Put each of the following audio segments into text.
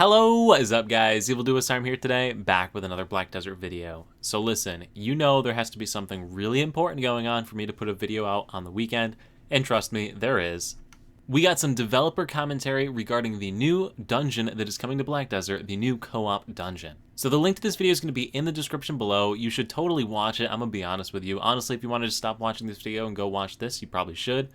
Hello, what is up guys? Evildoerstime here today, back with another Black Desert video. So listen, you know there has to be something really important going on for me to put a video out on the weekend, and trust me, there is. We got some developer commentary regarding the new dungeon that is coming to Black Desert, the new co-op dungeon. So the link to this video is going to be in the description below. You should totally watch it, I'm going to be honest with you. Honestly, if you wanted to stop watching this video and go watch this, you probably should.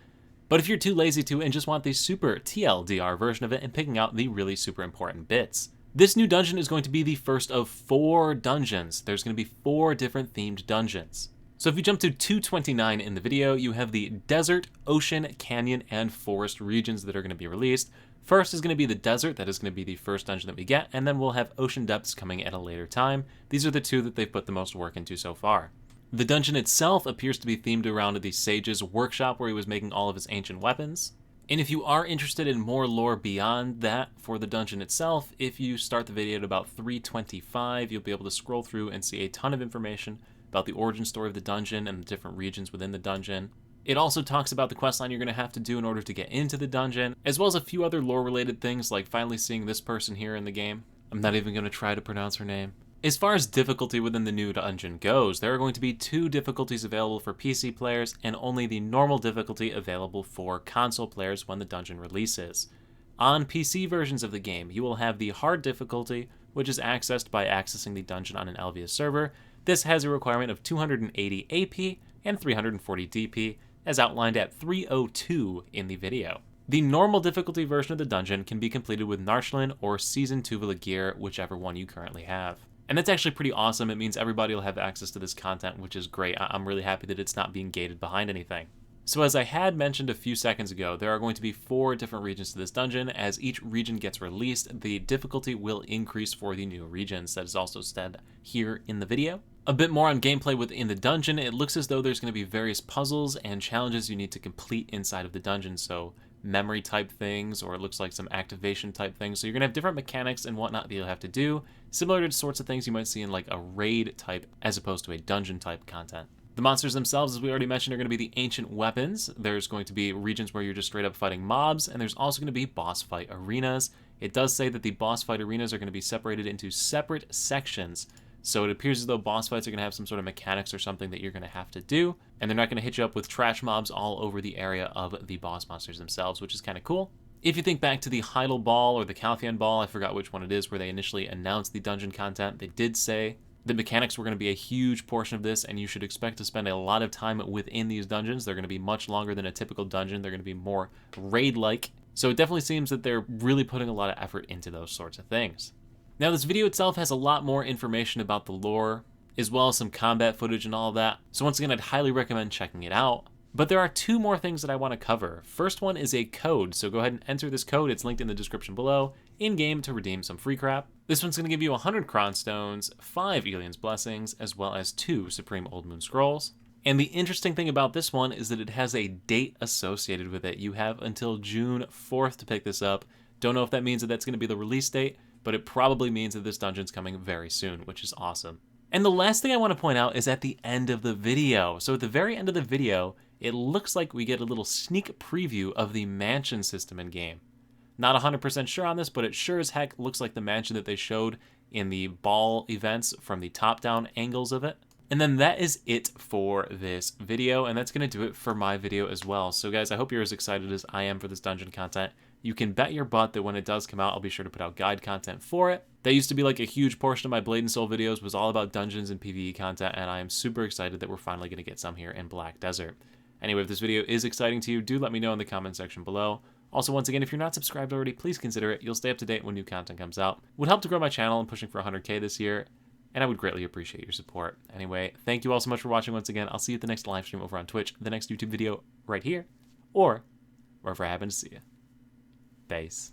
But if you're too lazy to and just want the super TLDR version of it and picking out the really super important bits, this new dungeon is going to be the first of 4 dungeons. There's going to be 4 different themed dungeons. So if you jump to 229 in the video, you have the desert, ocean, canyon, and forest regions that are going to be released. First is going to be the desert, that is going to be the first dungeon that we get, and then we'll have ocean depths coming at a later time. These are the 2 that they've put the most work into so far. The dungeon itself appears to be themed around the sage's workshop where he was making all of his ancient weapons. And if you are interested in more lore beyond that for the dungeon itself, if you start the video at about 325, you'll be able to scroll through and see a ton of information about the origin story of the dungeon and the different regions within the dungeon. It also talks about the questline you're going to have to do in order to get into the dungeon, as well as a few other lore-related things like finally seeing this person here in the game. I'm not even going to try to pronounce her name. As far as difficulty within the new dungeon goes, there are going to be 2 difficulties available for PC players and only the normal difficulty available for console players when the dungeon releases. On PC versions of the game, you will have the hard difficulty, which is accessed by accessing the dungeon on an Elvia server. This has a requirement of 280 AP and 340 DP, as outlined at 302 in the video. The normal difficulty version of the dungeon can be completed with Narchlin or Season Tuvala gear, whichever one you currently have. And that's actually pretty awesome. It means everybody will have access to this content, which is great. I'm really happy that it's not being gated behind anything. So as I had mentioned a few seconds ago, there are going to be 4 different regions to this dungeon. As each region gets released, the difficulty will increase for the new regions. That is also said here in the video. A bit more on gameplay within the dungeon. It looks as though there's going to be various puzzles and challenges you need to complete inside of the dungeon. So memory type things, or it looks like some activation type things. So you're gonna have different mechanics and whatnot that you'll have to do, similar to the sorts of things you might see in like a raid type as opposed to a dungeon type content. The monsters themselves, as we already mentioned, are going to be the ancient weapons. There's going to be regions where you're just straight up fighting mobs, and there's also going to be boss fight arenas. It does say that the boss fight arenas are going to be separated into separate sections. So it appears as though boss fights are going to have some sort of mechanics or something that you're going to have to do, and they're not going to hit you up with trash mobs all over the area of the boss monsters themselves, which is kind of cool. If you think back to the Heidel Ball or the Calthian Ball, I forgot which one it is, where they initially announced the dungeon content, they did say the mechanics were going to be a huge portion of this, and you should expect to spend a lot of time within these dungeons. They're going to be much longer than a typical dungeon. They're going to be more raid-like. So it definitely seems that they're really putting a lot of effort into those sorts of things. Now, this video itself has a lot more information about the lore, as well as some combat footage and all of that. So once again, I'd highly recommend checking it out. But there are 2 more things that I want to cover. First one is a code, so go ahead and enter this code. It's linked in the description below, in-game, to redeem some free crap. This one's going to give you 100 Cron Stones, 5 Alien's Blessings, as well as 2 Supreme Old Moon Scrolls. And the interesting thing about this one is that it has a date associated with it. You have until June 4th to pick this up. Don't know if that means that that's going to be the release date, but it probably means that this dungeon's coming very soon, which is awesome. And the last thing I want to point out is at the end of the video. So at the very end of the video, it looks like we get a little sneak preview of the mansion system in game. Not 100% sure on this, but it sure as heck looks like the mansion that they showed in the ball events from the top-down angles of it. And then that is it for this video, and that's going to do it for my video as well. So guys, I hope you're as excited as I am for this dungeon content. You can bet your butt that when it does come out, I'll be sure to put out guide content for it. That used to be like a huge portion of my Blade and Soul videos was all about dungeons and PvE content, and I am super excited that we're finally going to get some here in Black Desert. Anyway, if this video is exciting to you, do let me know in the comment section below. Also, once again, if you're not subscribed already, please consider it. You'll stay up to date when new content comes out. It would help to grow my channel. I'm pushing for 100K this year, and I would greatly appreciate your support. Anyway, thank you all so much for watching once again. I'll see you at the next live stream over on Twitch, the next YouTube video right here, or wherever I happen to see you. Peace.